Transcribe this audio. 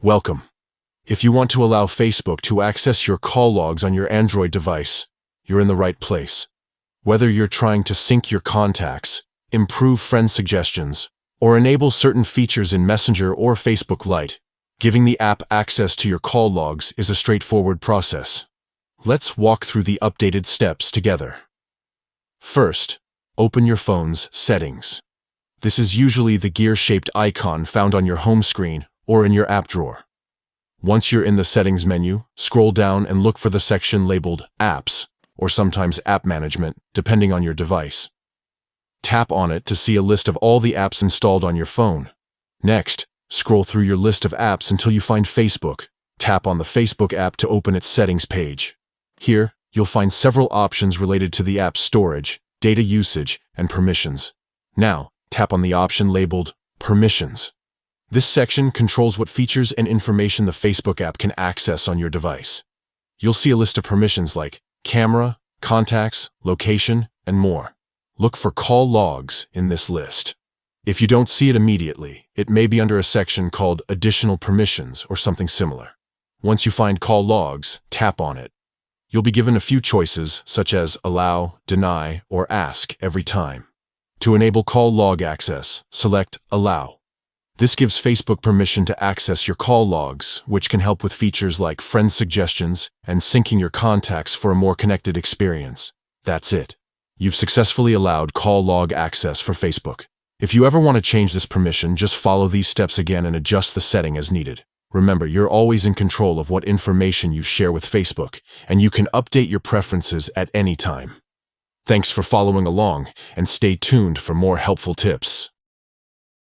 Welcome. If you want to allow Facebook to access your call logs on your Android device, you're in the right place. Whether you're trying to sync your contacts, improve friend suggestions, or enable certain features in Messenger or Facebook Lite, giving the app access to your call logs is a straightforward process. Let's walk through the updated steps together. First, open your phone's settings. This is usually the gear-shaped icon found on your home screen or in your app drawer. Once you're in the settings menu, scroll down and look for the section labeled Apps, or sometimes App Management, depending on your device. Tap on it to see a list of all the apps installed on your phone. Next, scroll through your list of apps until you find Facebook. Tap on the Facebook app to open its settings page. Here, you'll find several options related to the app's storage, data usage, and permissions. Now, tap on the option labeled Permissions. This section controls what features and information the Facebook app can access on your device. You'll see a list of permissions like camera, contacts, location, and more. Look for call logs in this list. If you don't see it immediately, it may be under a section called Additional Permissions or something similar. Once you find call logs, tap on it. You'll be given a few choices such as Allow, Deny, or Ask every time. To enable call log access, select Allow. This gives Facebook permission to access your call logs, which can help with features like friend suggestions and syncing your contacts for a more connected experience. That's it. You've successfully allowed call log access for Facebook. If you ever want to change this permission, just follow these steps again and adjust the setting as needed. Remember, you're always in control of what information you share with Facebook, and you can update your preferences at any time. Thanks for following along, and stay tuned for more helpful tips.